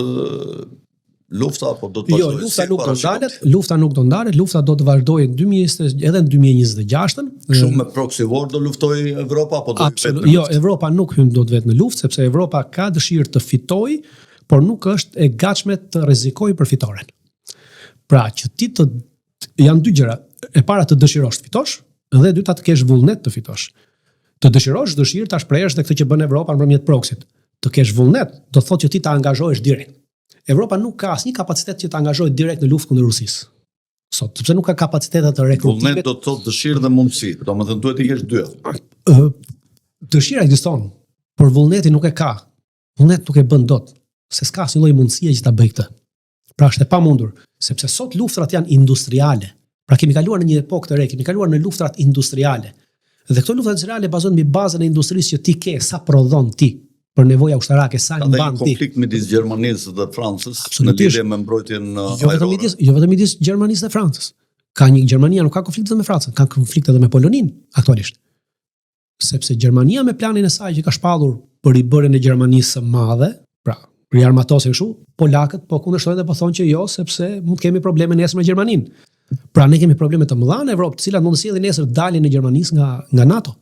ndalet lufta, apo do të vazhdojë? Lufta nuk do ndalet, lufta do të vazhdojë edhe në 2026. Shumë me proxy war do luftojë Evropa, apo do vetë? Jo, Evropa nuk hyn dot vetë në luftë, sepse Evropa ka dëshirë të fitojë, por nuk është e gatshme të rrezikojë për fitoren. Pra, që ti janë dy gjëra. E para të dëshirosh të fitosh, dhe e dyta të kesh vullnet të fitosh. Të dëshirosh dëshirë ta shprehësh dhe këtë që bën Evropa nëpërmjet proxyt. Të kesh vullnet, do të thotë që ti ta angazhohesh direkt. Evropa nuk ka asnjë kapacitet që të angazhohet direkt në luftë kundër Rusisë. Sot, sepse nuk ka kapacitete të rekrutimit. Vullnet do të thotë dëshirë dhe mundësi. Domethënë duhet të kesh dy. Dëshira ekziston, por vullneti nuk e ka. Vullnet nuk e bën dot, se s'ka asnjë lloj mundësie që ta bëj këtë. Pra është e pamundur, sepse sot luftrat janë industriale. Pra kemi kaluar në një epokë të re, kemi kaluar në luftrat industriale. Dhe këto luftra industriale bazohen mbi bazën e industrisë që ti ke, sa prodhon ti për nevoja ushtarake, sa në ban ti. Ka konflikt midis Gjermanisë dhe Francës në lidhje me mbrojtjen ajrore. Jo vetëm midis Gjermanisë dhe Francës. Gjermania nuk ka konflikt edhe me Francën, ka konflikt edhe me Poloninë aktualisht. Sepse Gjermania me planin e saj që ka shpallur për i bërjen e Gjermanisë së madhe, pra riarmatosje kështu, polakët po kundërshtojnë dhe po thonë që jo, sepse mund të kemi probleme nesër me Gjermaninë. Pra ne kemi probleme të mëdha në Evropë, të cilat mund të sjellin nesër daljen e Gjermanisë nga NATO.